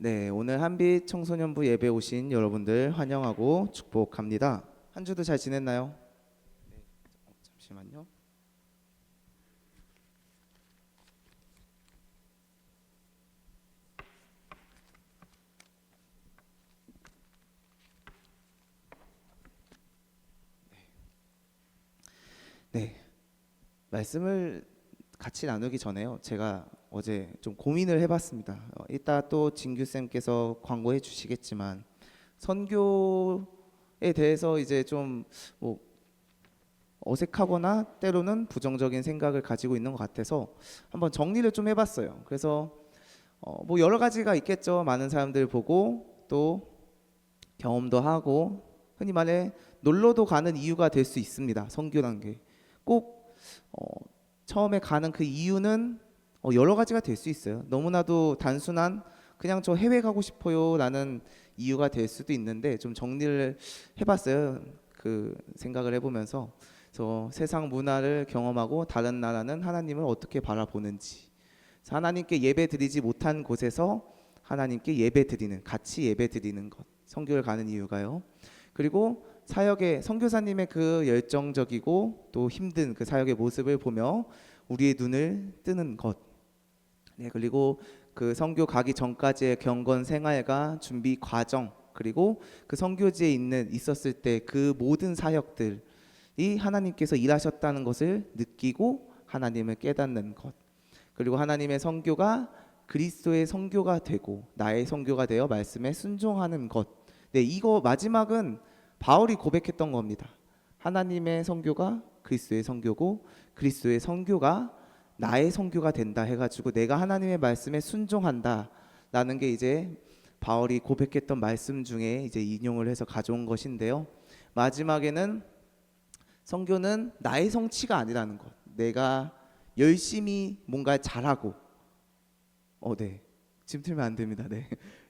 네, 오늘 한빛 청소년부 예배 오신 여러분들 환영하고 축복합니다. 한 주도 잘 지냈나요? 네, 잠시만요. 네, 말씀을 같이 나누기 전에요. 제가 어제 좀 고민을 해봤습니다. 이따 또 진규 쌤께서 광고해 주시겠지만 선교에 대해서 이제 좀뭐 어색하거나 때로는 부정적인 생각을 가지고 있는 것 같아서 한번 정리를 좀 해봤어요. 그래서 뭐 여러 가지가 있겠죠. 많은 사람들 보고 또 경험도 하고 흔히 말해 놀러도 가는 이유가 될 수 있습니다. 선교란 게 꼭 처음에 가는 그 이유는 여러 가지가 될 수 있어요. 너무나도 단순한 그냥 저 해외 가고 싶어요라는 이유가 될 수도 있는데 좀 정리를 해봤어요. 그 생각을 해보면서 그래서 세상 문화를 경험하고 다른 나라는 하나님을 어떻게 바라보는지, 하나님께 예배 드리지 못한 곳에서 하나님께 예배 드리는, 같이 예배 드리는 것, 선교를 가는 이유가요. 그리고 사역의 선교사님의 그 열정적이고 또 힘든 그 사역의 모습을 보며 우리의 눈을 뜨는 것. 네, 그리고 그 선교 가기 전까지의 경건 생활과 준비 과정, 그리고 그 선교지에 있었을 때 그 모든 사역들이 하나님께서 일하셨다는 것을 느끼고 하나님을 깨닫는 것. 그리고 하나님의 선교가 그리스도의 선교가 되고 나의 선교가 되어 말씀에 순종하는 것. 네, 이거 마지막은 바울이 고백했던 겁니다. 하나님의 선교가 그리스도의 선교고 그리스도의 선교가 나의 선교가 된다 해가지고 내가 하나님의 말씀에 순종한다라는 게 이제 바울이 고백했던 말씀 중에 이제 인용을 해서 가져온 것인데요. 마지막에는 선교는 나의 성취가 아니라는 것. 내가 열심히 뭔가 잘하고, 네, 지금 틀면 안 됩니다. 네,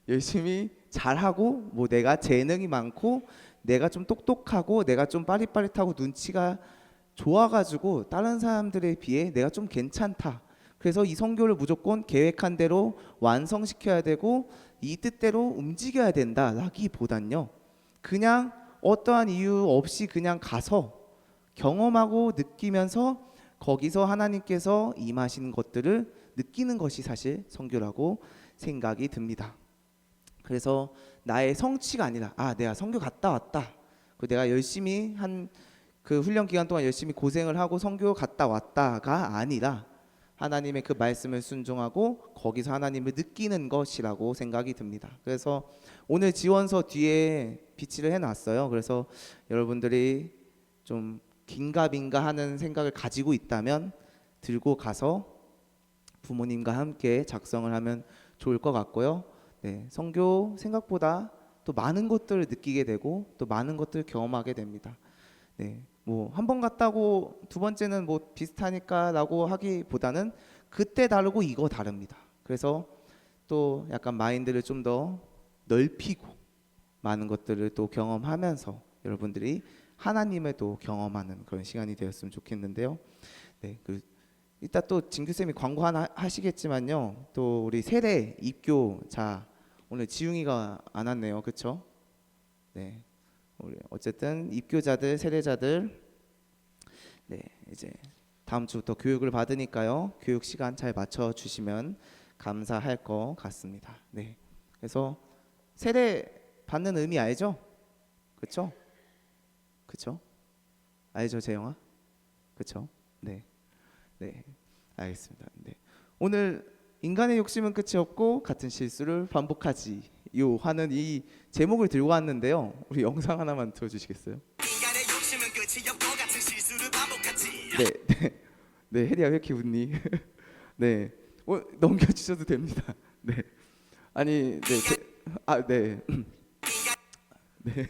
열심히 잘하고, 뭐 내가 재능이 많고, 내가 좀 똑똑하고, 내가 좀 빠릿빠릿하고 눈치가 좋아가지고 다른 사람들에 비해 내가 좀 괜찮다. 그래서 이 선교를 무조건 계획한 대로 완성시켜야 되고 이 뜻대로 움직여야 된다라기보단요. 그냥 어떠한 이유 없이 그냥 가서 경험하고 느끼면서 거기서 하나님께서 임하시는 것들을 느끼는 것이 사실 선교라고 생각이 듭니다. 그래서 나의 성취가 아니라 내가 선교 갔다 왔다. 내가 열심히 한 그 훈련 기간 동안 열심히 고생을 하고 선교 갔다 왔다가 아니라 하나님의 그 말씀을 순종하고 거기서 하나님을 느끼는 것이라고 생각이 듭니다. 그래서 오늘 지원서 뒤에 비치를 해놨어요. 그래서 여러분들이 좀 긴가민가 하는 생각을 가지고 있다면 들고 가서 부모님과 함께 작성을 하면 좋을 것 같고요. 네, 선교 생각보다 또 많은 것들을 느끼게 되고 또 많은 것들을 경험하게 됩니다. 네, 뭐 한 번 갔다고 두 번째는 뭐 비슷하니까라고 하기보다는 그때 다르고 이거 다릅니다. 그래서 또 약간 마인드를 좀 더 넓히고 많은 것들을 또 경험하면서 여러분들이 하나님을 또 경험하는 그런 시간이 되었으면 좋겠는데요. 네, 이따 또 진규 쌤이 광고 하나 하시겠지만요. 또 우리 세례 입교자 오늘 지웅이가 안 왔네요, 그렇죠? 네, 우리 어쨌든 입교자들 세례자들 네 이제 다음 주부터 교육을 받으니까요. 교육 시간 잘 맞춰 주시면 감사할 것 같습니다. 네, 그래서 세례 받는 의미 알죠? 그렇죠? 그렇죠? 알죠, 재영아? 그렇죠? 네. 네, 알겠습니다. 네. 오늘 인간의 욕심은 끝이 없고 같은 실수를 반복하지요 하는 이 제목을 들고 왔는데요. 우리 영상 하나만 틀어주시겠어요? 인간의 욕심은 끝이 없고 같은 실수를 반복하지. 네, 네, 네, 혜리야 왜 이렇게 웃니? 네, 넘겨주셔도 됩니다. 네, 아니, 네, 네, 네,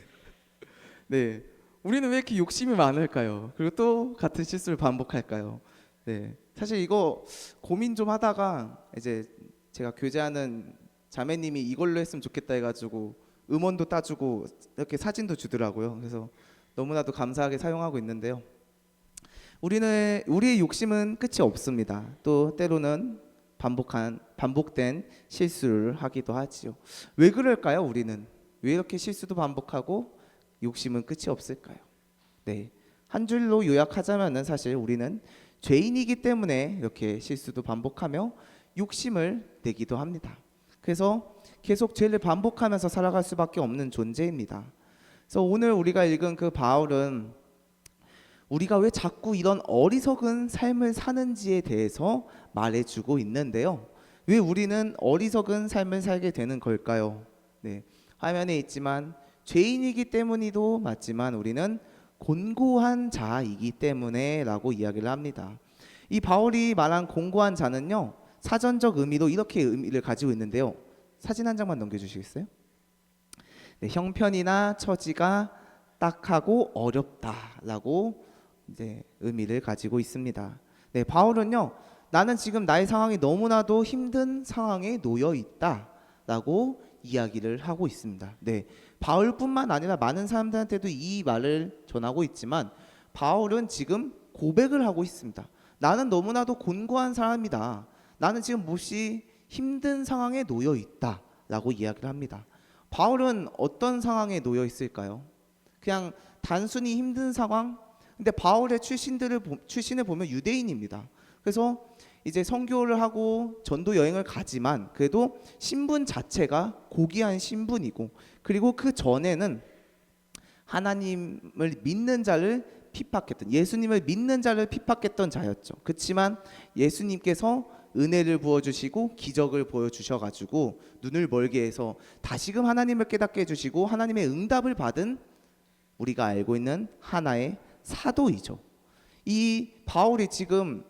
네. 우리는 왜 이렇게 욕심이 많을까요? 그리고 또 같은 실수를 반복할까요? 네, 사실 이거 고민 좀 하다가 이제 제가 교제하는 자매님이 이걸로 했으면 좋겠다 해가지고 음원도 따주고 이렇게 사진도 주더라고요. 그래서 너무나도 감사하게 사용하고 있는데요. 우리의 욕심은 끝이 없습니다. 또 때로는 반복된 실수를 하기도 하지요. 왜 그럴까요? 우리는 왜 이렇게 실수도 반복하고 욕심은 끝이 없을까요? 네, 한 줄로 요약하자면은 사실 우리는 죄인이기 때문에 이렇게 실수도 반복하며 욕심을 내기도 합니다. 그래서 계속 죄를 반복하면서 살아갈 수밖에 없는 존재입니다. 그래서 오늘 우리가 읽은 그 바울은 우리가 왜 자꾸 이런 어리석은 삶을 사는지에 대해서 말해주고 있는데요. 왜 우리는 어리석은 삶을 살게 되는 걸까요? 네, 화면에 있지만 죄인이기 때문이도 맞지만 우리는 곤고한 자이기 때문에 라고 이야기를 합니다. 이 바울이 말한 곤고한 자는요, 사전적 의미도 이렇게 의미를 가지고 있는데요. 사진 한 장만 넘겨주시겠어요? 네, 형편이나 처지가 딱하고 어렵다라고 이제 의미를 가지고 있습니다. 네, 바울은요, 나는 지금 나의 상황이 너무나도 힘든 상황에 놓여 있다라고 이야기를 하고 있습니다. 네, 바울뿐만 아니라 많은 사람들한테도 이 말을 전하고 있지만 바울은 지금 고백을 하고 있습니다. 나는 너무나도 곤고한 사람이다. 나는 지금 몹시 힘든 상황에 놓여 있다라고 이야기를 합니다. 바울은 어떤 상황에 놓여 있을까요? 그냥 단순히 힘든 상황? 근데 바울의 출신을 보면 유대인입니다. 그래서 이제 선교를 하고 전도 여행을 가지만 그래도 신분 자체가 고귀한 신분이고, 그리고 그 전에는 하나님을 믿는 자를 핍박했던, 예수님을 믿는 자를 핍박했던 자였죠. 그렇지만 예수님께서 은혜를 부어주시고 기적을 보여주셔가지고 눈을 멀게 해서 다시금 하나님을 깨닫게 해주시고 하나님의 응답을 받은 우리가 알고 있는 하나의 사도이죠. 이 바울이 지금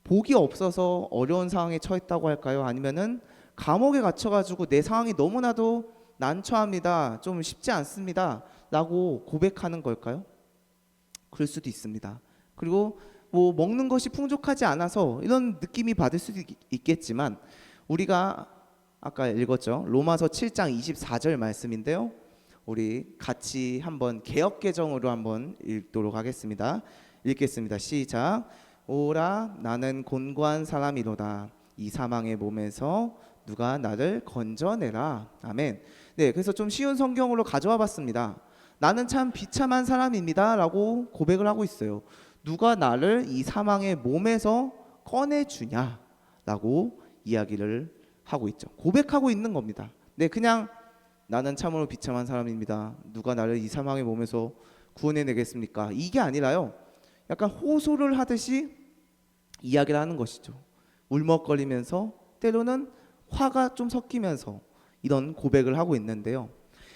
복이 없어서 어려운 상황에 처했다고 할까요? 아니면은 감옥에 갇혀가지고 내 상황이 너무나도 난처합니다, 좀 쉽지 않습니다 라고 고백하는 걸까요? 그럴 수도 있습니다. 그리고 뭐 먹는 것이 풍족하지 않아서 이런 느낌이 받을 수도 있겠지만, 우리가 아까 읽었죠, 로마서 7장 24절 말씀인데요, 우리 같이 한번 개역개정으로 한번 읽도록 하겠습니다. 읽겠습니다. 시작. 오라 나는 곤고한 사람이로다. 이 사망의 몸에서 누가 나를 건져내라. 아멘. 네, 그래서 좀 쉬운 성경으로 가져와 봤습니다. 나는 참 비참한 사람입니다 라고 고백을 하고 있어요. 누가 나를 이 사망의 몸에서 꺼내주냐 라고 이야기를 하고 있죠. 고백하고 있는 겁니다. 네, 그냥 나는 참으로 비참한 사람입니다, 누가 나를 이 사망의 몸에서 구원해내겠습니까? 이게 아니라요, 약간 호소를 하듯이 이야기를 하는 것이죠. 울먹거리면서 때로는 화가 좀 섞이면서 이런 고백을 하고 있는데요,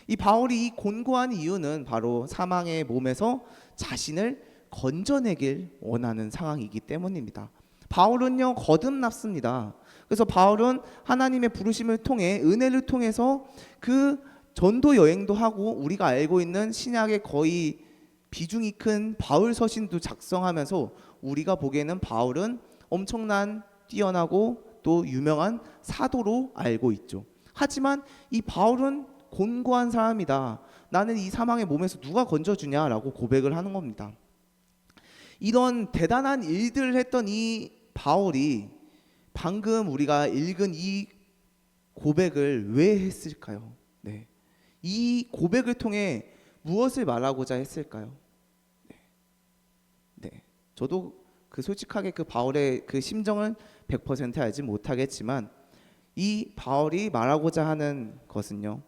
이 바울이 이 곤고한 이유는 바로 사망의 몸에서 자신을 건져내길 원하는 상황이기 때문입니다. 바울은요, 거듭났습니다. 그래서 바울은 하나님의 부르심을 통해, 은혜를 통해서 그 전도 여행도 하고 우리가 알고 있는 신약의 거의 비중이 큰 바울 서신도 작성하면서 우리가 보기에는 바울은 엄청난 뛰어나고 또 유명한 사도로 알고 있죠. 하지만 이 바울은 곤고한 사람이다, 나는 이 사망의 몸에서 누가 건져주냐라고 고백을 하는 겁니다. 이런 대단한 일들을 했던 이 바울이 방금 우리가 읽은 이 고백을 왜 했을까요? 네, 이 고백을 통해 무엇을 말하고자 했을까요? 네, 저도 솔직하게 그 바울의 그 심정을 100% 알지 못하겠지만 이 바울이 말하고자 하는 것은요,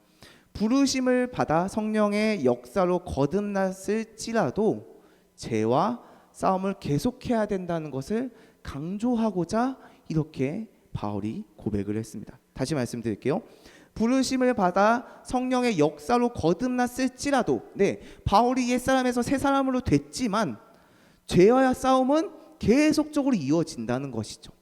부르심을 받아 성령의 역사로 거듭났을지라도 죄와 싸움을 계속해야 된다는 것을 강조하고자 이렇게 바울이 고백을 했습니다. 다시 말씀드릴게요. 부르심을 받아 성령의 역사로 거듭났을지라도, 네, 바울이 옛사람에서 새사람으로 됐지만 죄와의 싸움은 계속적으로 이어진다는 것이죠.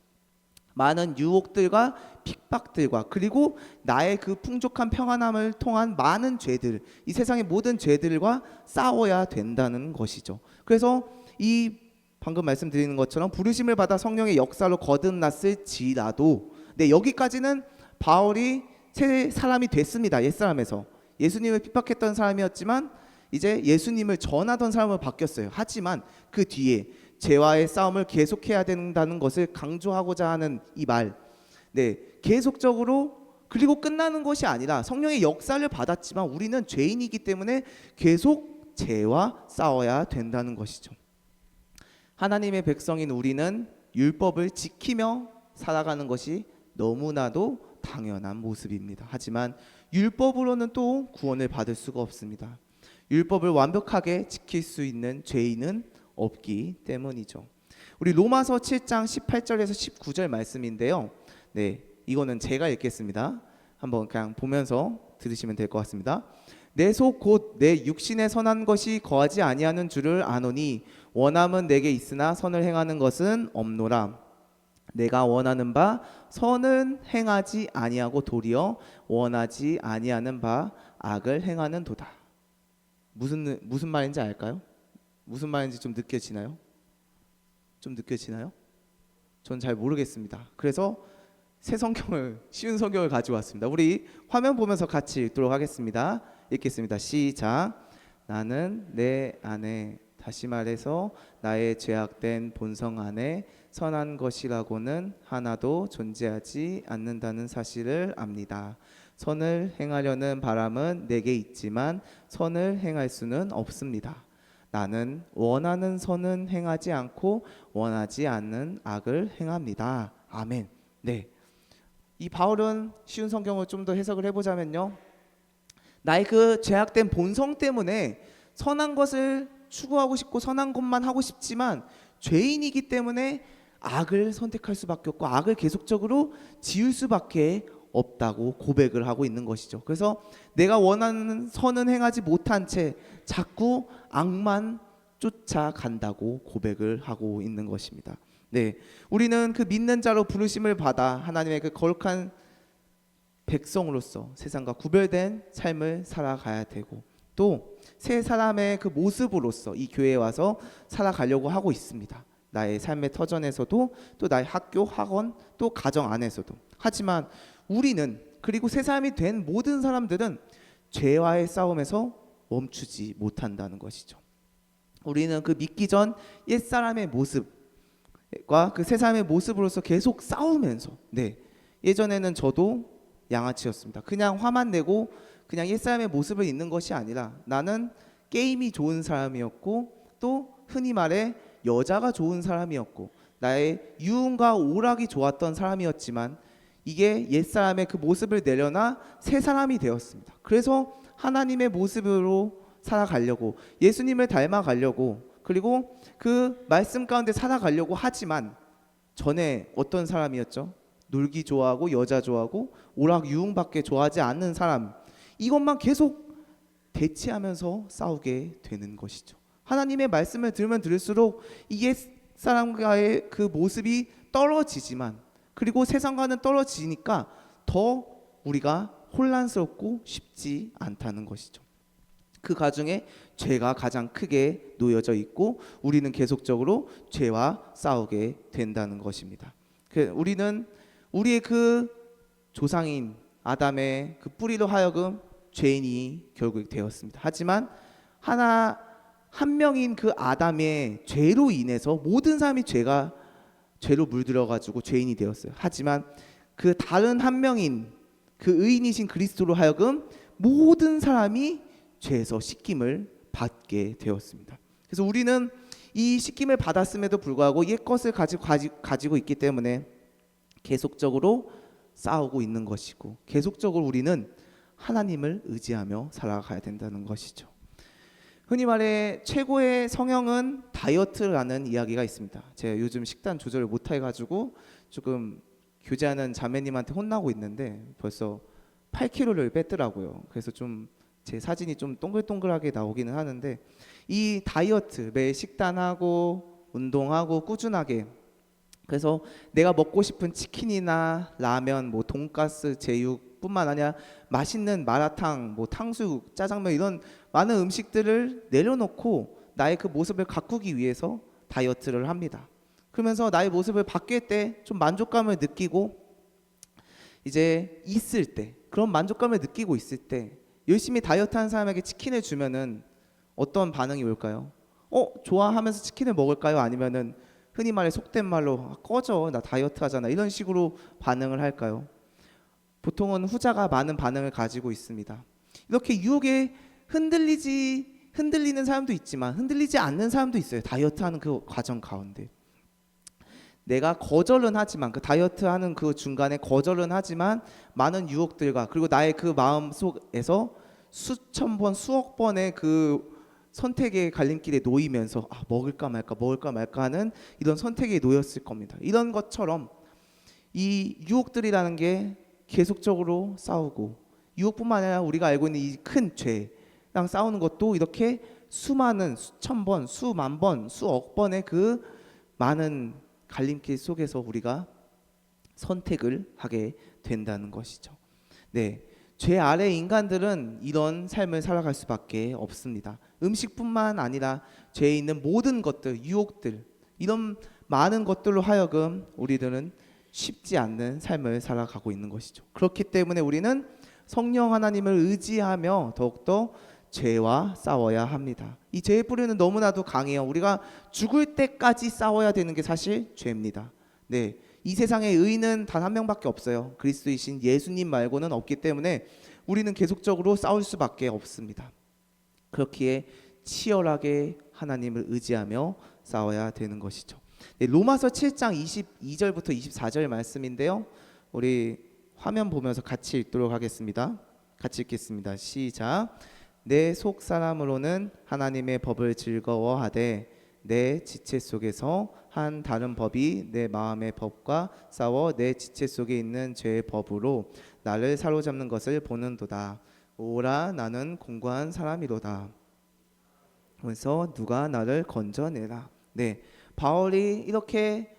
많은 유혹들과 핍박들과 그리고 나의 그 풍족한 평안함을 통한 많은 죄들, 이 세상의 모든 죄들과 싸워야 된다는 것이죠. 그래서 이 방금 말씀드리는 것처럼 부르심을 받아 성령의 역사로 거듭났을지라도, 네, 여기까지는 바울이 새 사람이 됐습니다. 옛사람에서 예수님을 핍박했던 사람이었지만 이제 예수님을 전하던 사람으로 바뀌었어요. 하지만 그 뒤에 죄와의 싸움을 계속해야 된다는 것을 강조하고자 하는 이 말. 네, 계속적으로, 그리고 끝나는 것이 아니라 성령의 역사를 받았지만 우리는 죄인이기 때문에 계속 죄와 싸워야 된다는 것이죠. 하나님의 백성인 우리는 율법을 지키며 살아가는 것이 너무나도 당연한 모습입니다. 하지만 율법으로는 또 구원을 받을 수가 없습니다. 율법을 완벽하게 지킬 수 있는 죄인은 없기 때문이죠. 우리 로마서 7장 18절에서 19절 말씀인데요. 네, 이거는 제가 읽겠습니다. 한번 그냥 보면서 들으시면 될 것 같습니다. 내 속 곧 내 육신에 선한 것이 거하지 아니하는 줄을 아노니 원함은 내게 있으나 선을 행하는 것은 없노라. 내가 원하는 바 선은 행하지 아니하고 도리어 원하지 아니하는 바 악을 행하는 도다. 무슨 말인지 알까요? 무슨 말인지 좀 느껴지나요? 좀 느껴지나요? 전 잘 모르겠습니다. 그래서 새 성경을, 쉬운 성경을 가져왔습니다. 우리 화면 보면서 같이 읽도록 하겠습니다. 읽겠습니다. 시작. 나는 내 안에, 다시 말해서 나의 죄악된 본성 안에 선한 것이라고는 하나도 존재하지 않는다는 사실을 압니다. 선을 행하려는 바람은 내게 있지만 선을 행할 수는 없습니다. 나는 원하는 선은 행하지 않고 원하지 않는 악을 행합니다. 아멘. 네, 이 바울은 쉬운 성경을 좀 더 해석을 해보자면요, 나의 그 죄악된 본성 때문에 선한 것을 추구하고 싶고 선한 것만 하고 싶지만 죄인이기 때문에 악을 선택할 수밖에 없고 악을 계속적으로 지을 수밖에 없다고 고백을 하고 있는 것이죠. 그래서 내가 원하는 선은 행하지 못한 채 자꾸 악만 쫓아간다고 고백을 하고 있는 것입니다. 네, 우리는 그 믿는 자로 부르심을 받아 하나님의 그 거룩한 백성으로서 세상과 구별된 삶을 살아가야 되고 또 새 사람의 그 모습으로서 이 교회에 와서 살아가려고 하고 있습니다. 나의 삶의 터전에서도 또 나의 학교, 학원, 또 가정 안에서도. 하지만 우리는, 그리고 새 사람이 된 모든 사람들은 죄와의 싸움에서 멈추지 못한다는 것이죠. 우리는 그 믿기 전 옛사람의 모습과 그 새 사람의 모습으로서 계속 싸우면서, 네, 예전에는 저도 양아치였습니다. 그냥 화만 내고 그냥 옛사람의 모습을 있는 것이 아니라 나는 게임이 좋은 사람이었고 또 흔히 말해 여자가 좋은 사람이었고 나의 유흥과 오락이 좋았던 사람이었지만 이게 옛사람의 그 모습을 내려놔 새 사람이 되었습니다. 그래서 하나님의 모습으로 살아가려고, 예수님을 닮아가려고, 그리고 그 말씀 가운데 살아가려고 하지만 전에 어떤 사람이었죠? 놀기 좋아하고 여자 좋아하고 오락 유흥밖에 좋아하지 않는 사람, 이것만 계속 대치하면서 싸우게 되는 것이죠. 하나님의 말씀을 들으면 들을수록 이게 사람과의 그 모습이 떨어지지만, 그리고 세상과는 떨어지니까 더 우리가 혼란스럽고 쉽지 않다는 것이죠. 그 가중에 죄가 가장 크게 놓여져 있고 우리는 계속적으로 죄와 싸우게 된다는 것입니다. 우리는 우리의 그 조상인 아담의 그 뿌리로 하여금 죄인이 결국 되었습니다. 하지만 한 명인 그 아담의 죄로 인해서 모든 사람이 죄로 물들어 가지고 죄인이 되었어요. 하지만 그 다른 한 명인 그 의인이신 그리스도로 하여금 모든 사람이 죄에서 씻김을 받게 되었습니다. 그래서 우리는 이 씻김을 받았음에도 불구하고 옛 것을 가지고 있기 때문에 계속적으로 싸우고 있는 것이고 계속적으로 우리는 하나님을 의지하며 살아가야 된다는 것이죠. 흔히 말해 최고의 성형은 다이어트라는 이야기가 있습니다. 제가 요즘 식단 조절을 못해 가지고 조금 교제하는 자매님한테 혼나고 있는데 벌써 8kg를 뺐더라고요. 그래서 좀 제 사진이 좀 동글동글하게 나오기는 하는데, 이 다이어트, 매일 식단하고 운동하고 꾸준하게, 그래서 내가 먹고 싶은 치킨이나 라면, 뭐 돈가스, 제육뿐만 아니라 맛있는 마라탕, 뭐 탕수육, 짜장면 이런 많은 음식들을 내려놓고 나의 그 모습을 가꾸기 위해서 다이어트를 합니다. 그러면서 나의 모습을 바뀔 때 좀 만족감을 느끼고, 이제 있을 때 그런 만족감을 느끼고 있을 때 열심히 다이어트하는 사람에게 치킨을 주면은 어떤 반응이 올까요? 좋아하면서 치킨을 먹을까요? 아니면은 흔히 말해 속된 말로 꺼져 나 다이어트 하잖아 이런 식으로 반응을 할까요? 보통은 후자가 많은 반응을 가지고 있습니다. 이렇게 유혹에 흔들리는 사람도 있지만 흔들리지 않는 사람도 있어요. 다이어트하는 그 과정 가운데 내가 거절은 하지만 그 다이어트하는 그 중간에 거절은 하지만 많은 유혹들과 그리고 나의 그 마음 속에서 수천 번 수억 번의 그 선택의 갈림길에 놓이면서 먹을까 말까 하는 이런 선택에 놓였을 겁니다. 이런 것처럼 이 유혹들이라는 게 계속적으로 싸우고 유혹뿐만 아니라 우리가 알고 있는 이 큰 죄랑 싸우는 것도 이렇게 수많은 수천 번, 수만 번, 수억 번의 그 많은 갈림길 속에서 우리가 선택을 하게 된다는 것이죠. 네, 죄 아래 인간들은 이런 삶을 살아갈 수밖에 없습니다. 음식뿐만 아니라 죄에 있는 모든 것들, 유혹들, 이런 많은 것들로 하여금 우리들은 쉽지 않는 삶을 살아가고 있는 것이죠. 그렇기 때문에 우리는 성령 하나님을 의지하며 더욱더 죄와 싸워야 합니다. 이 죄의 뿌리는 너무나도 강해요. 우리가 죽을 때까지 싸워야 되는 게 사실 죄입니다. 네, 이 세상에 의인은 단 한 명밖에 없어요. 그리스도이신 예수님 말고는 없기 때문에 우리는 계속적으로 싸울 수밖에 없습니다. 그렇기에 치열하게 하나님을 의지하며 싸워야 되는 것이죠. 네, 로마서 7장 22절부터 24절 말씀인데요. 우리 화면 보면서 같이 읽도록 하겠습니다. 같이 읽겠습니다. 시작. 내 속 사람으로는 하나님의 법을 즐거워하되 내 지체 속에서 한 다른 법이 내 마음의 법과 싸워 내 지체 속에 있는 죄의 법으로 나를 사로잡는 것을 보는도다. 오라 나는 공고한 사람이로다. 그래서 누가 나를 건져내라. 네, 바울이 이렇게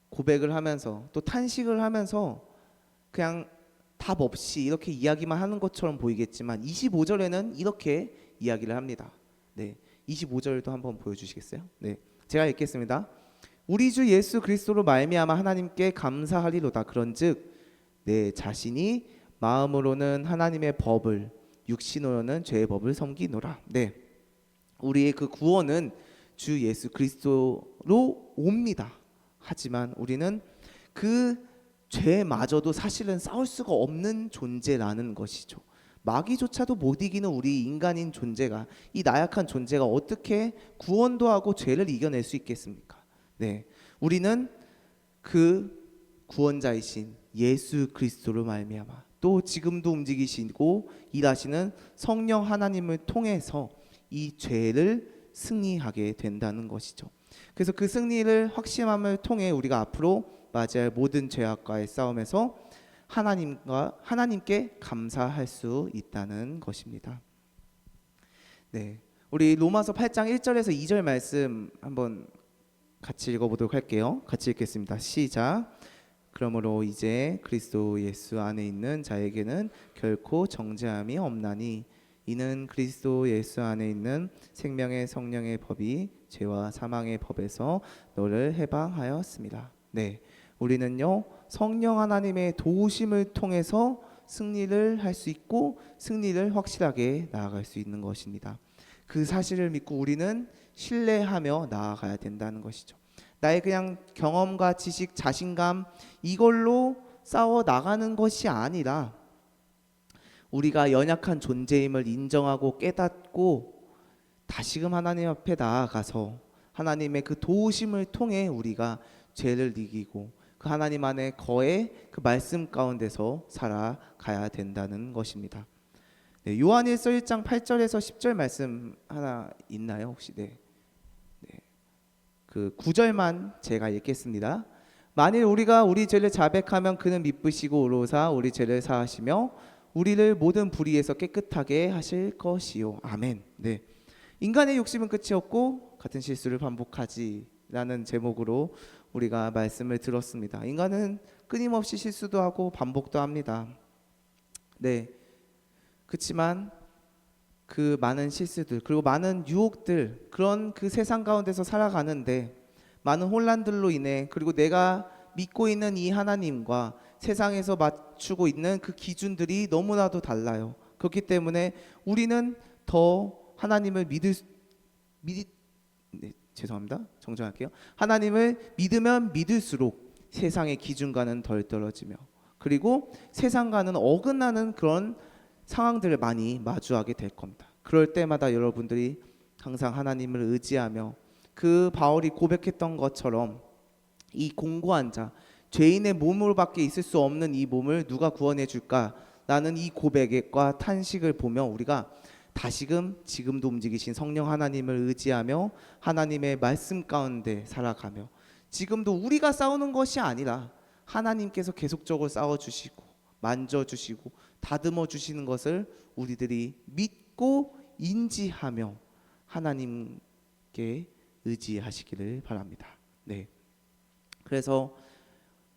고백을 하면서 또 탄식을 하면서 그냥 답 없이 이렇게 이야기만 하는 것처럼 보이겠지만 25절에는 이렇게 이야기를 합니다. 네, 25절도 한번 보여주시겠어요? 네, 제가 읽겠습니다. 우리 주 예수 그리스도로 말미암아 하나님께 감사하리로다. 그런즉 내 자신이 마음으로는 하나님의 법을 육신으로는 죄의 법을 섬기노라. 네, 우리의 그 구원은 주 예수 그리스도로 옵니다. 하지만 우리는 그 죄마저도 사실은 싸울 수가 없는 존재라는 것이죠. 마귀조차도 못 이기는 우리 인간인 존재가, 이 나약한 존재가 어떻게 구원도 하고 죄를 이겨낼 수 있겠습니까? 네, 우리는 그 구원자이신 예수 그리스도로 말미암아 또 지금도 움직이시고 일하시는 성령 하나님을 통해서 이 죄를 승리하게 된다는 것이죠. 그래서 그 승리를 확신함을 통해 우리가 앞으로 맞이할 모든 죄악과의 싸움에서 하나님께 감사할 수 있다는 것입니다. 네, 우리 로마서 8장 1절에서 2절 말씀 한번 같이 읽어보도록 할게요. 같이 읽겠습니다. 시작. 그러므로 이제 그리스도 예수 안에 있는 자에게는 결코 정죄함이 없나니 이는 그리스도 예수 안에 있는 생명의 성령의 법이 죄와 사망의 법에서 너를 해방하였습니다. 네, 우리는요 성령 하나님의 도우심을 통해서 승리를 할 수 있고 승리를 확실하게 나아갈 수 있는 것입니다. 그 사실을 믿고 우리는 신뢰하며 나아가야 된다는 것이죠. 나의 그냥 경험과 지식, 자신감 이걸로 싸워 나가는 것이 아니라 우리가 연약한 존재임을 인정하고 깨닫고 다시금 하나님 앞에 나아가서 하나님의 그 도우심을 통해 우리가 죄를 이기고 그 하나님 안에 거해 그 말씀 가운데서 살아가야 된다는 것입니다. 네, 요한일서 1장 8절에서 10절 말씀 하나 있나요 혹시? 네, 그 9절만 제가 읽겠습니다. 만일 우리가 우리 죄를 자백하면 그는 미쁘시고 의로사 우리 죄를 사하시며 우리를 모든 불의에서 깨끗하게 하실 것이요. 아멘. 네, 인간의 욕심은 끝이 없고 같은 실수를 반복하지라는 제목으로 우리가 말씀을 들었습니다. 인간은 끊임없이 실수도 하고 반복도 합니다. 네, 그렇지만 그 많은 실수들 그리고 많은 유혹들 그런 그 세상 가운데서 살아가는데 많은 혼란들로 인해 그리고 내가 믿고 있는 이 하나님과 세상에서 맞추고 있는 그 기준들이 너무나도 달라요. 그렇기 때문에 우리는 더 하나님을 네, 죄송합니다. 정정할게요. 하나님을 믿으면 믿을수록 세상의 기준과는 덜 떨어지며, 그리고 세상과는 어긋나는 그런 상황들을 많이 마주하게 될 겁니다. 그럴 때마다 여러분들이 항상 하나님을 의지하며 그 바울이 고백했던 것처럼 이 공고한 자, 죄인의 몸으로밖에 있을 수 없는 이 몸을 누가 구원해 줄까라는 이 고백과 탄식을 보며 우리가 다시금 지금도 움직이신 성령 하나님을 의지하며 하나님의 말씀 가운데 살아가며, 지금도 우리가 싸우는 것이 아니라 하나님께서 계속적으로 싸워주시고 만져주시고 다듬어 주시는 것을 우리들이 믿고 인지하며 하나님께 의지하시기를 바랍니다. 네. 그래서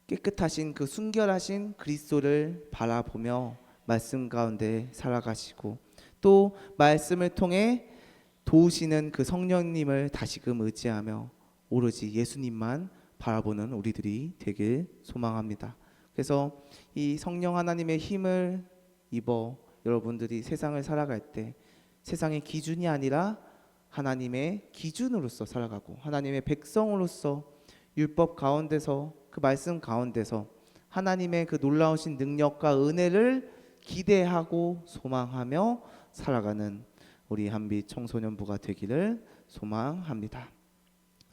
깨끗하신 그 순결하신 그리스도를 바라보며 말씀 가운데 살아가시고, 또 말씀을 통해 도우시는 그 성령님을 다시금 의지하며 오로지 예수님만 바라보는 우리들이 되길 소망합니다. 그래서 이 성령 하나님의 힘을 입어 여러분들이 세상을 살아갈 때 세상의 기준이 아니라 하나님의 기준으로서 살아가고, 하나님의 백성으로서 율법 가운데서 그 말씀 가운데서 하나님의 그 놀라우신 능력과 은혜를 기대하고 소망하며 살아가는 우리 한빛 청소년부가 되기를 소망합니다.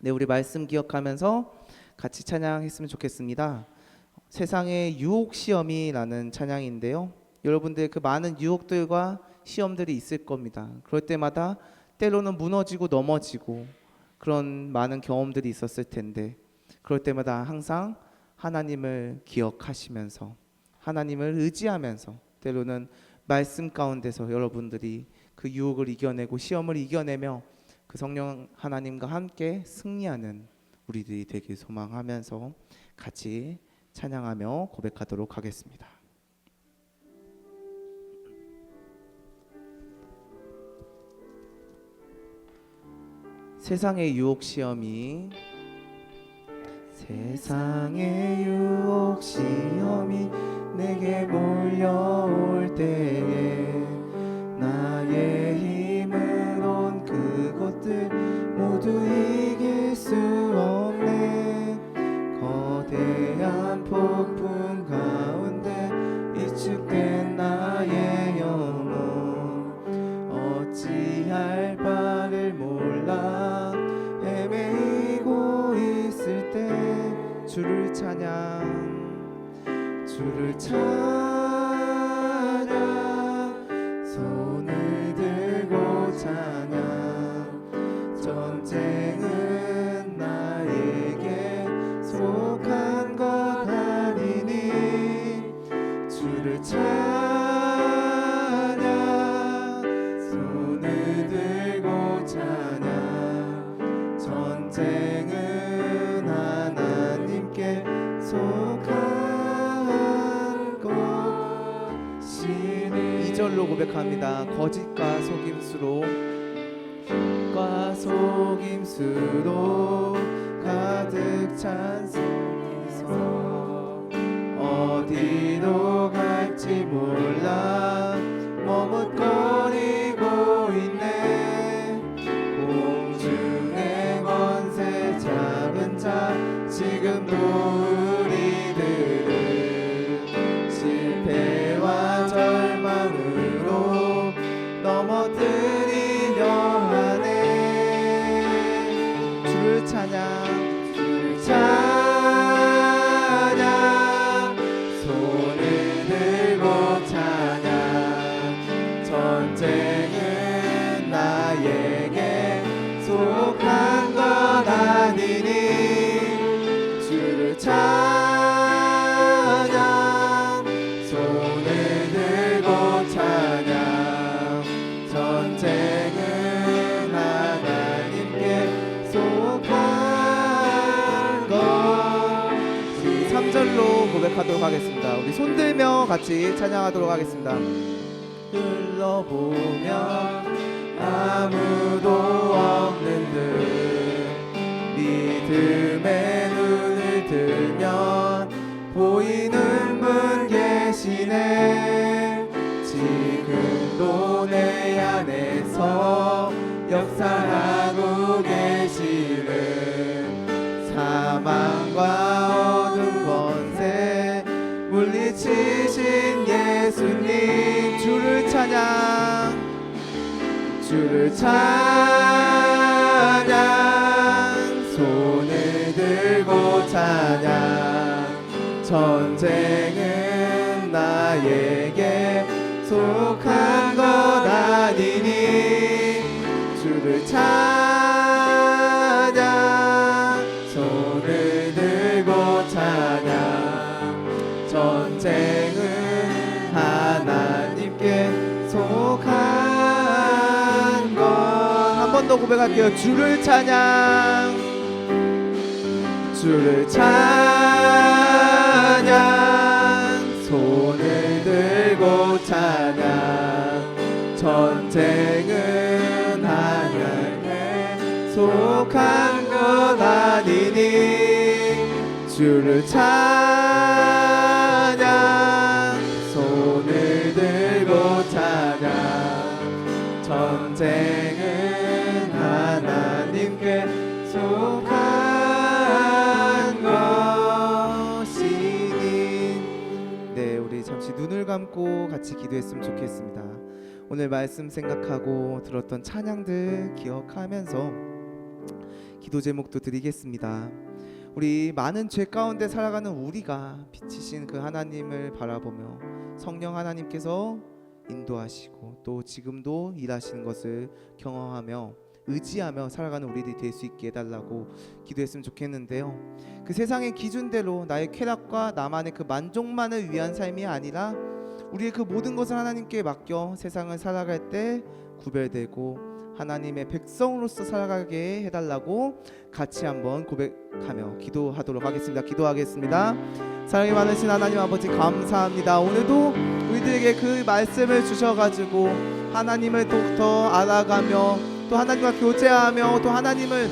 네, 우리 말씀 기억하면서 같이 찬양했으면 좋겠습니다. 세상의 유혹 시험이라는 찬양인데요, 여러분들 그 많은 유혹들과 시험들이 있을 겁니다. 그럴 때마다 때로는 무너지고 넘어지고 그런 많은 경험들이 있었을 텐데, 그럴 때마다 항상 하나님을 기억하시면서 하나님을 의지하면서 때로는 말씀 가운데서 여러분들이 그 유혹을 이겨내고 시험을 이겨내며 그 성령 하나님과 함께 승리하는 우리들이 되길 소망하면서 같이 찬양하며 고백하도록 하겠습니다. 세상의 유혹 시험이, 세상의 유혹 시험이 내게 몰려올 때에 나의 힘으론 그것들 모두 이길 수 없네. 거대한 폭풍 가운데 위축된 나의 영혼, 어찌할 바를 몰라 헤매이고 있을 때 주를 찬양, 주를 찬양, 손을 들고 찬양. 전쟁은 나에게 속한 것 아니니 주를 찬양, 손을 들고 찬양. 전쟁은 하나님께 속한 것이니. 2절로 고백합니다. 거짓과 속임수로 가득 찬 속에서 어디로 갈지 몰라 머뭇거리고 있네. 공중의 권세 잡은 자 지금도 우리들을 실패와 절망으로 넘어뜨리려 하네. 주를 찬양, 주를 찬양, 손을 들고 찬양. 전쟁은 나에게 속한 것 아니니 주를 찬양, 손을 들고 찬양. 전쟁은 하나님께 속한 것. 3절로 고백하도록 하겠습니다. 우리 손들며 같이 찬양하도록 하겠습니다. 흘러보면 아무도 없는 듯 믿음의 눈을 들면 보이는 분 계시네. 지금도 내 안에서 역사하고 계시 찬양 주를 찬양 손을 들고 찬양 전쟁은 나에게 속한 것 아니니 주를 찬양 손을 들고 찬양 전쟁은 하나님께 속한 것 한 번 더 고백할게요. 주를 찬양 주를 찬양 손을 들고 찬양 전쟁은 하나님께 속한 것 아니니 주를 찬양 손을 들고 찬양 전쟁은 하나님께 속한 것이니. 네, 우리 잠시 눈을 감고 같이 기도했으면 좋겠습니다. 오늘 말씀 생각하고 들었던 찬양들 기억하면서 기도 제목도 드리겠습니다. 우리 많은 죄 가운데 살아가는 우리가 빛이신 그 하나님을 바라보며 성령 하나님께서 인도하시고 또 지금도 일하시는 것을 경험하며 의지하며 살아가는 우리들이 될 수 있게 해달라고 기도했으면 좋겠는데요. 그 세상의 기준대로 나의 쾌락과 나만의 그 만족만을 위한 삶이 아니라 우리의 그 모든 것을 하나님께 맡겨 세상을 살아갈 때 구별되고 하나님의 백성으로서 살아가게 해달라고 같이 한번 고백하며 기도하도록 하겠습니다. 기도하겠습니다. 사랑이 많으신 하나님 아버지 감사합니다. 오늘도 우리들에게 그 말씀을 주셔가지고 하나님을 더 알아가며 또 하나님과 교제하며 또 하나님을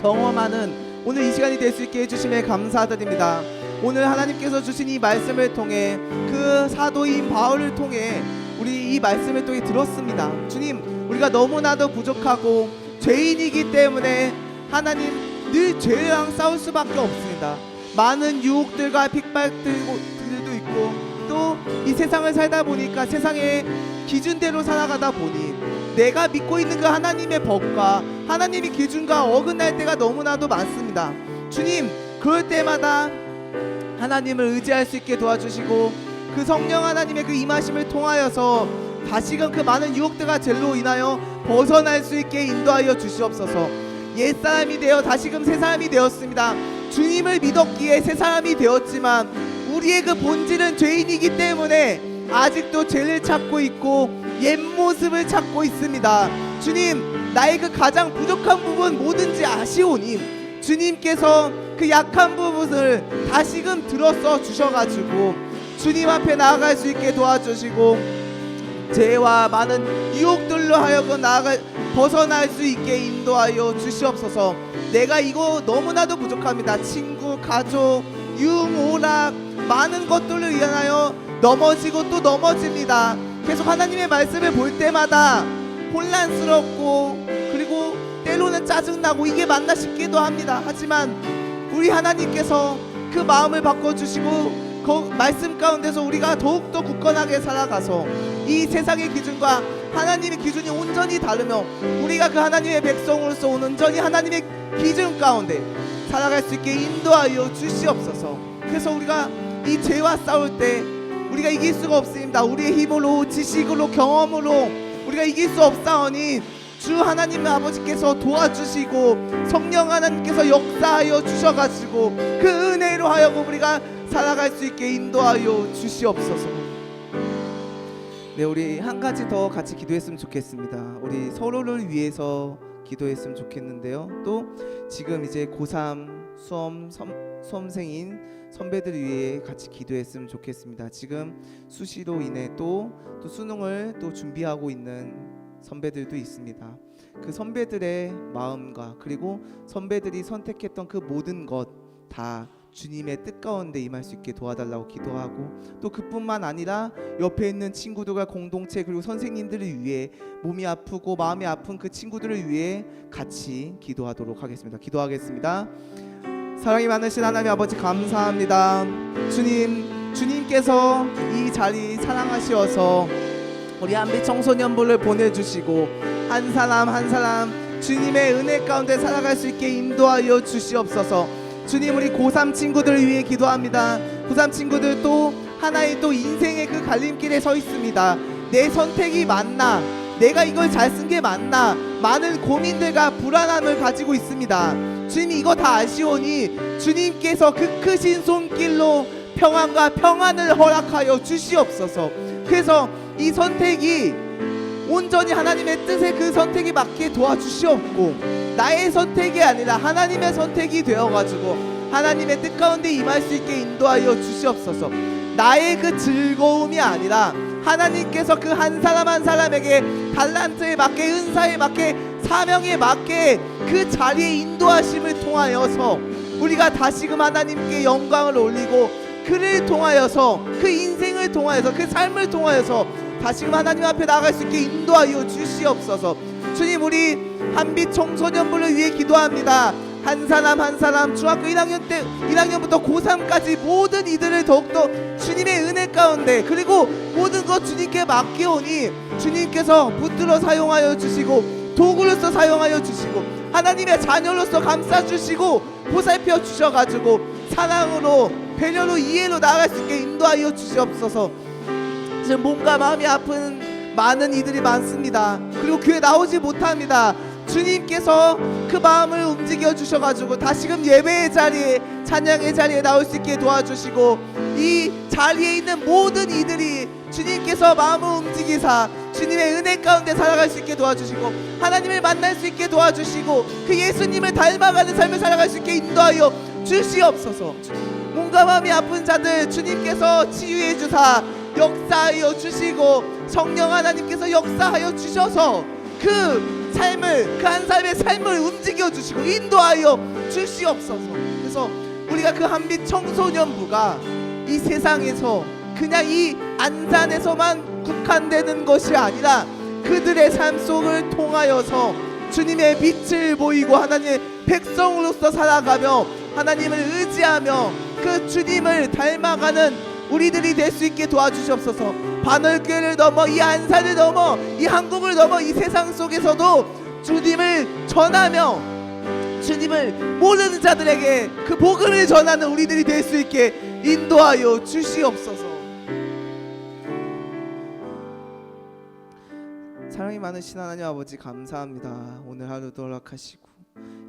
경험하는 오늘 이 시간이 될 수 있게 해주심에 감사드립니다. 오늘 하나님께서 주신 이 말씀을 통해 그 사도인 바울을 통해 우리 이 말씀을 통해 들었습니다. 주님, 우리가 너무나도 부족하고 죄인이기 때문에 하나님 늘 죄랑 싸울 수밖에 없습니다. 많은 유혹들과 핍박들도 있고 또 이 세상을 살다 보니까 세상의 기준대로 살아가다 보니 내가 믿고 있는 그 하나님의 법과 하나님의 기준과 어긋날 때가 너무나도 많습니다. 주님, 그럴 때마다 하나님을 의지할 수 있게 도와주시고 그 성령 하나님의 그 임하심을 통하여서 다시금 그 많은 유혹들과 죄로 인하여 벗어날 수 있게 인도하여 주시옵소서. 옛사람이 되어 다시금 새사람이 되었습니다. 주님을 믿었기에 새사람이 되었지만 우리의 그 본질은 죄인이기 때문에 아직도 죄를 찾고 있고 옛 모습을 찾고 있습니다. 주님, 나의 그 가장 부족한 부분 뭐든지 아시오니 주님께서 그 약한 부분을 다시금 들어서 주셔가지고 주님 앞에 나아갈 수 있게 도와주시고 죄와 많은 유혹들로 하여금 벗어날 수 있게 인도하여 주시옵소서. 내가 이거 너무나도 부족합니다. 친구, 가족, 유흥오락 많은 것들을 인하여 넘어지고 또 넘어집니다. 계속 하나님의 말씀을 볼 때마다 혼란스럽고 그리고 때로는 짜증나고 이게 맞나 싶기도 합니다. 하지만 우리 하나님께서 그 마음을 바꿔주시고 그 말씀 가운데서 우리가 더욱더 굳건하게 살아가서 이 세상의 기준과 하나님의 기준이 온전히 다르며 우리가 그 하나님의 백성으로서 온전히 하나님의 기준 가운데 살아갈 수 있게 인도하여 주시옵소서. 그래서 우리가 이 죄와 싸울 때 우리가 이길 수가 없습니다. 우리의 힘으로 지식으로 경험으로 우리가 이길 수 없사오니 주 하나님 아버지께서 도와주시고 성령 하나님께서 역사하여 주셔가지고 그 은혜로 하여금 우리가 살아갈 수 있게 인도하여 주시옵소서. 네, 우리 한 가지 더 같이 기도했으면 좋겠습니다. 우리 서로를 위해서 기도했으면 좋겠는데요. 또 지금 이제 고3 수험생인 선배들 위해 같이 기도했으면 좋겠습니다. 지금 수시로 인해 또 수능을 또 준비하고 있는 선배들도 있습니다. 그 선배들의 마음과 그리고 선배들이 선택했던 그 모든 것 다 주님의 뜻 가운데 임할 수 있게 도와달라고 기도하고 또 그뿐만 아니라 옆에 있는 친구들과 공동체 그리고 선생님들을 위해 몸이 아프고 마음이 아픈 그 친구들을 위해 같이 기도하도록 하겠습니다. 기도하겠습니다. 사랑이 많으신 하나님 아버지 감사합니다. 주님께서 이 자리 사랑하시어서 우리 한빛 청소년부를 보내주시고 한 사람 한 사람 주님의 은혜 가운데 살아갈 수 있게 인도하여 주시옵소서. 주님, 우리 고3 친구들을 위해 기도합니다. 고3 친구들 또 하나의 또 인생의 그 갈림길에 서 있습니다. 내 선택이 맞나? 내가 이걸 잘 쓴 게 맞나? 많은 고민들과 불안함을 가지고 있습니다. 주님이 이거 다 아시오니 주님께서 그 크신 손길로 평안과 평안을 허락하여 주시옵소서. 그래서 이 선택이 온전히 하나님의 뜻에 그 선택이 맞게 도와주시옵고, 나의 선택이 아니라 하나님의 선택이 되어가지고 하나님의 뜻 가운데 임할 수 있게 인도하여 주시옵소서. 나의 그 즐거움이 아니라 하나님께서 그 한 사람 한 사람에게 달란트에 맞게, 은사에 맞게, 사명에 맞게 그 자리에 인도하심을 통하여서 우리가 다시금 하나님께 영광을 올리고, 그를 통하여서, 그 인생을 통하여서, 그 삶을 통하여서 다시금 하나님 앞에 나아갈 수 있게 인도하여 주시옵소서. 주님, 우리 한빛 청소년부를 위해 기도합니다. 한 사람 한 사람 중학교 1학년부터 고3까지 모든 이들을 더욱더 주님의 은혜 가운데, 그리고 모든 것 주님께 맡기오니 주님께서 붙들어 사용하여 주시고, 도구로서 사용하여 주시고, 하나님의 자녀로서 감싸주시고 보살펴 주셔가지고 사랑으로, 배려로, 이해로 나아갈 수 있게 인도하여 주시옵소서. 지금 몸과 마음이 아픈 많은 이들이 많습니다. 그리고 교회 나오지 못합니다. 주님께서 그 마음을 움직여 주셔가지고 다시금 예배의 자리에, 찬양의 자리에 나올 수 있게 도와주시고, 이 자리에 있는 모든 이들이 주님께서 마음을 움직이사 주님의 은혜 가운데 살아갈 수 있게 도와주시고, 하나님을 만날 수 있게 도와주시고, 그 예수님을 닮아가는 삶을 살아갈 수 있게 인도하여 주시옵소서. 몸과 마음이 아픈 자들 주님께서 치유해 주사 역사하여 주시고, 성령 하나님께서 역사하여 주셔서 그 삶을, 그 한 삶의 삶을 움직여 주시고 인도하여 주시옵소서. 그래서 우리가 그 한빛 청소년부가 이 세상에서 그냥 이 안산에서만 국한되는 것이 아니라 그들의 삶 속을 통하여서 주님의 빛을 보이고 하나님의 백성으로서 살아가며 하나님을 의지하며 그 주님을 닮아가는 우리들이 될 수 있게 도와주시옵소서. 반월교회를 넘어, 이 안산을 넘어, 이 한국을 넘어, 이 세상 속에서도 주님을 전하며 주님을 모르는 자들에게 그 복음을 전하는 우리들이 될 수 있게 인도하여 주시옵소서. 사랑이 많으신 하나님 아버지, 감사합니다. 오늘 하루도 허락하시고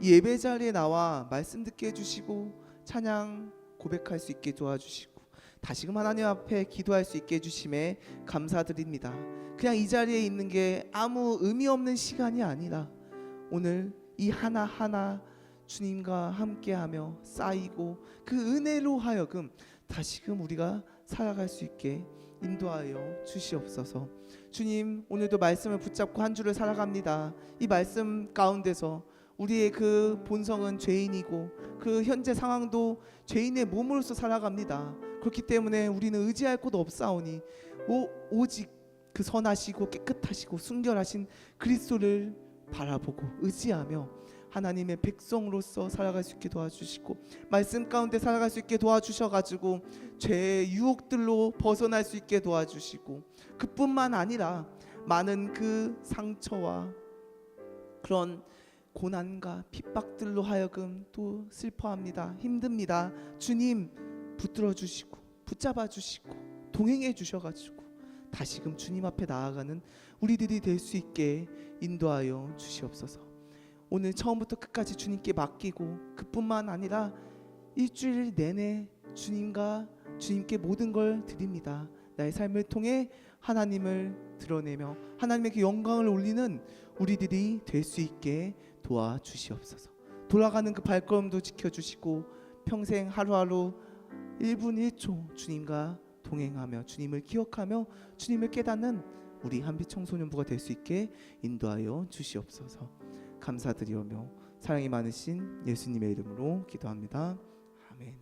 이 예배 자리에 나와 말씀 듣게 해주시고 찬양 고백할 수 있게 도와주시고 다시금 하나님 앞에 기도할 수 있게 해주심에 감사드립니다. 그냥 이 자리에 있는 게 아무 의미 없는 시간이 아니라 오늘 이 하나하나 주님과 함께하며 쌓이고 그 은혜로 하여금 다시금 우리가 살아갈 수 있게 인도하여 주시옵소서. 주님, 오늘도 말씀을 붙잡고 한 주를 살아갑니다. 이 말씀 가운데서 우리의 그 본성은 죄인이고 그 현재 상황도 죄인의 몸으로서 살아갑니다. 그렇기 때문에 우리는 의지할 곳 없사오니 오직 그 선하시고 깨끗하시고 순결하신 그리스도를 바라보고 의지하며 하나님의 백성으로서 살아갈 수 있게 도와주시고 말씀 가운데 살아갈 수 있게 도와주셔가지고 죄의 유혹들로 벗어날 수 있게 도와주시고, 그뿐만 아니라 많은 그 상처와 그런 고난과 핍박들로 하여금 또 슬퍼합니다. 힘듭니다. 주님 붙들어 주시고 붙잡아 주시고 동행해 주셔가지고 다시금 주님 앞에 나아가는 우리들이 될 수 있게 인도하여 주시옵소서. 오늘 처음부터 끝까지 주님께 맡기고 그뿐만 아니라 일주일 내내 주님께 모든 걸 드립니다. 나의 삶을 통해 하나님을 드러내며 하나님에게 영광을 올리는 우리들이 될 수 있게 도와주시옵소서. 돌아가는 그 발걸음도 지켜주시고 평생 하루하루 1분 1초 주님과 동행하며 주님을 기억하며 주님을 깨닫는 우리 한빛 청소년부가 될 수 있게 인도하여 주시옵소서. 감사드리오며 사랑이 많으신 예수님의 이름으로 기도합니다. 아멘.